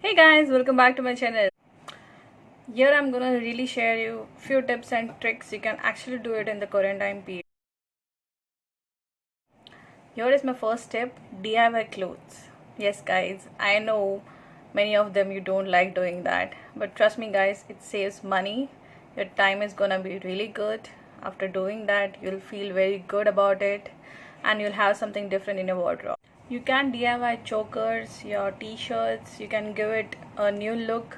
Hey guys, welcome back to my channel. Here I'm gonna really share you few tips and tricks you can actually do it in the quarantine period. Here is my first tip: DIY clothes. Yes guys, I know many of them you don't like doing that, but trust me guys, it saves money. Your time is gonna be really good. After doing that, you'll feel very good about it and you'll have something different in your wardrobe. You can DIY chokers, your t-shirts, you can give it a new look.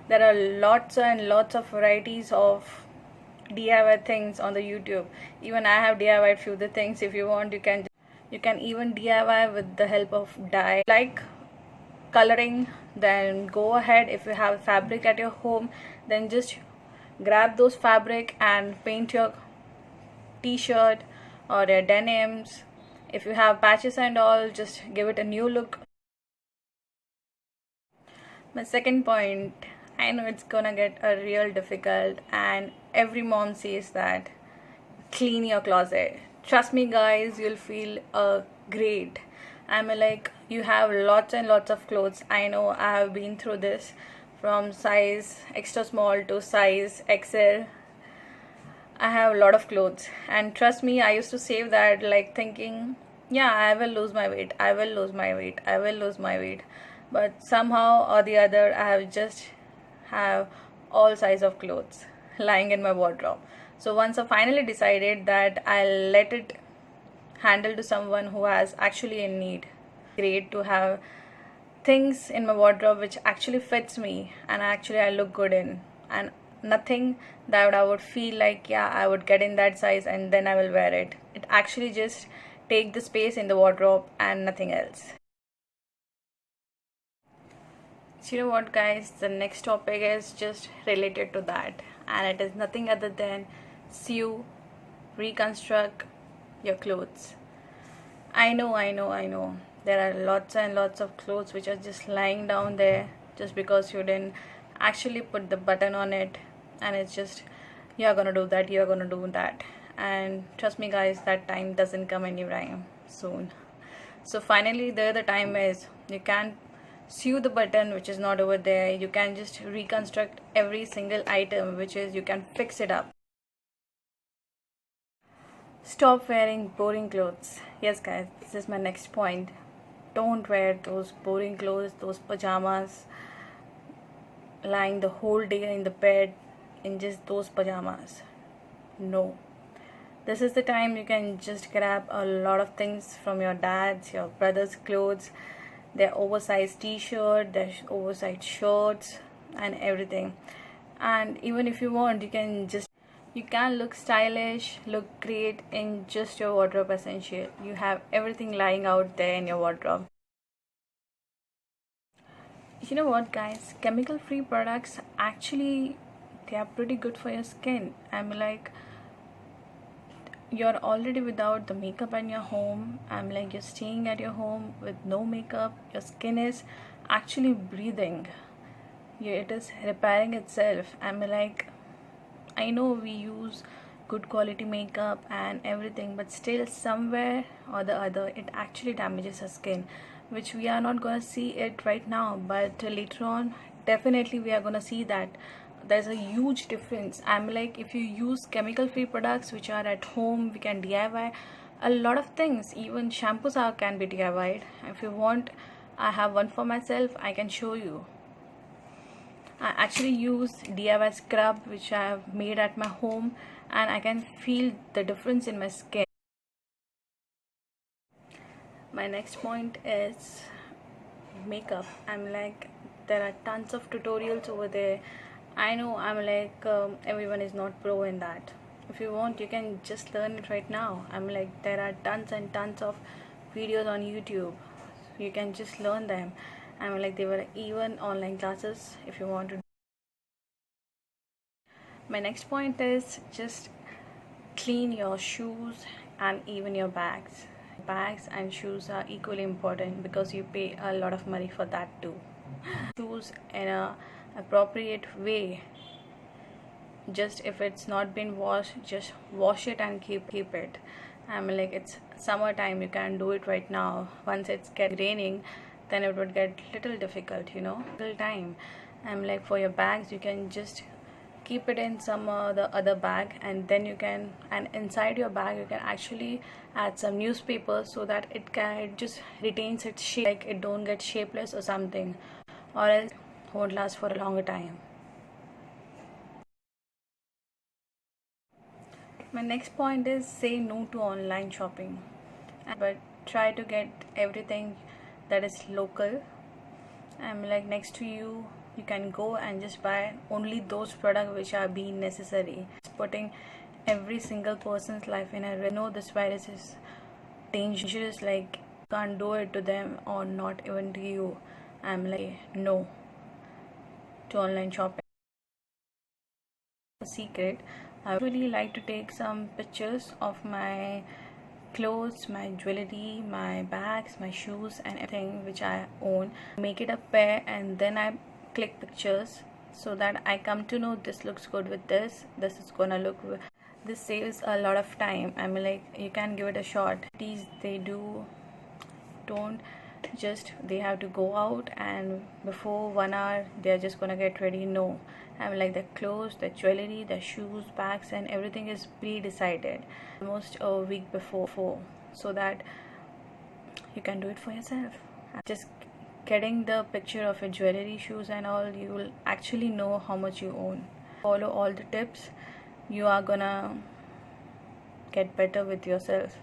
There are lots and lots of varieties of DIY things on the YouTube. Even I have DIYed few of the things. If you want, you can even DIY with the help of dye. Like coloring, then go ahead. If you have fabric at your home, then just grab those fabric and paint your t-shirt or your denims. If you have patches and all, just give it a new look. My second point, I know it's gonna get a real difficult, and every mom says that clean your closet. Trust me guys, you'll feel great. Like, you have lots and lots of clothes. I know, I have been through this, from size extra small to size XL. I have a lot of clothes, and trust me, I used to save that, like thinking, yeah, I will lose my weight, I will lose my weight, I will lose my weight. But somehow or the other, I have all size of clothes lying in my wardrobe. So once I finally decided that I'll let it handle to someone who has actually in need. Great to have things in my wardrobe which actually fits me and actually I look good in, and nothing that I would feel like, yeah, I would get in that size and then I will wear it. It actually just take the space in the wardrobe and nothing else. So you know what guys, the next topic is just related to that, and it is nothing other than sew, reconstruct your clothes. I know there are lots and lots of clothes which are just lying down there just because you didn't actually put the button on it, and it's just, you're gonna do that, you're gonna do that, and trust me guys, that time doesn't come anytime soon. So finally there the time is, you can sew the button which is not over there. You can just reconstruct every single item, which is, you can fix it up. Stop wearing boring clothes. Yes guys, this is my next point. Don't wear those boring clothes, those pajamas, lying the whole day in the bed in just those pajamas. No, this is the time you can just grab a lot of things from your dad's, your brother's clothes, their oversized t-shirt, their oversized shirts and everything. And even if you want, you can look stylish, look great in just your wardrobe essential. You have everything lying out there in your wardrobe. You know what guys, chemical free products actually, they are pretty good for your skin. Like, you're already without the makeup in your home. Like, you're staying at your home with no makeup. Your skin is actually breathing. It is repairing itself. Like, I know we use good quality makeup and everything, but still somewhere or the other it actually damages our skin, which we are not gonna see it right now, but later on definitely we are gonna see that there's a huge difference. Like, if you use chemical free products which are at home, we can DIY a lot of things. Even shampoos can be DIYed. If you want, I have one for myself, I can show you. I actually use DIY scrub which I have made at my home, and I can feel the difference in my skin. My next point is makeup. Like, there are tons of tutorials over there. I know, everyone is not pro in that. If you want, you can just learn it right now. Like, there are tons and tons of videos on YouTube. You can just learn them. Like, there were even online classes if you want to. My next point is just clean your shoes and even your bags. Bags and shoes are equally important because you pay a lot of money for that too. Shoes in a appropriate way. Just if it's not been washed, just wash it and keep it. Like, it's summertime, you can do it right now. Once it's get raining, then it would get little difficult, little time. I'm like, for your bags, you can just keep it in some the other bag, and then you can, and inside your bag you can actually add some newspapers so that it just retains its shape, like it don't get shapeless or something, or else it won't last for a longer time. My next point is say no to online shopping, but try to get everything that is local. I'm like, next to you, you can go and just buy only those products which are being necessary. It's putting every single person's life in a risk. This virus is dangerous, like can't do it to them or not even to you. I'm like, no to online shopping. A secret, I really like to take some pictures of my clothes, my jewelry, my bags, my shoes, and everything which I own. Make it a pair, and then I click pictures so that I come to know this looks good with this. This is gonna look. This saves a lot of time. I mean, like, you can give it a shot. These they don't just they have to go out and before 1 hour they're just gonna get ready. No, I'm like, the clothes, the jewelry, the shoes, bags, and everything is pre-decided almost a week before, so that you can do it for yourself. Just getting the picture of your jewelry, shoes, and all, you will actually know how much you own. Follow all the tips, you are gonna get better with yourself.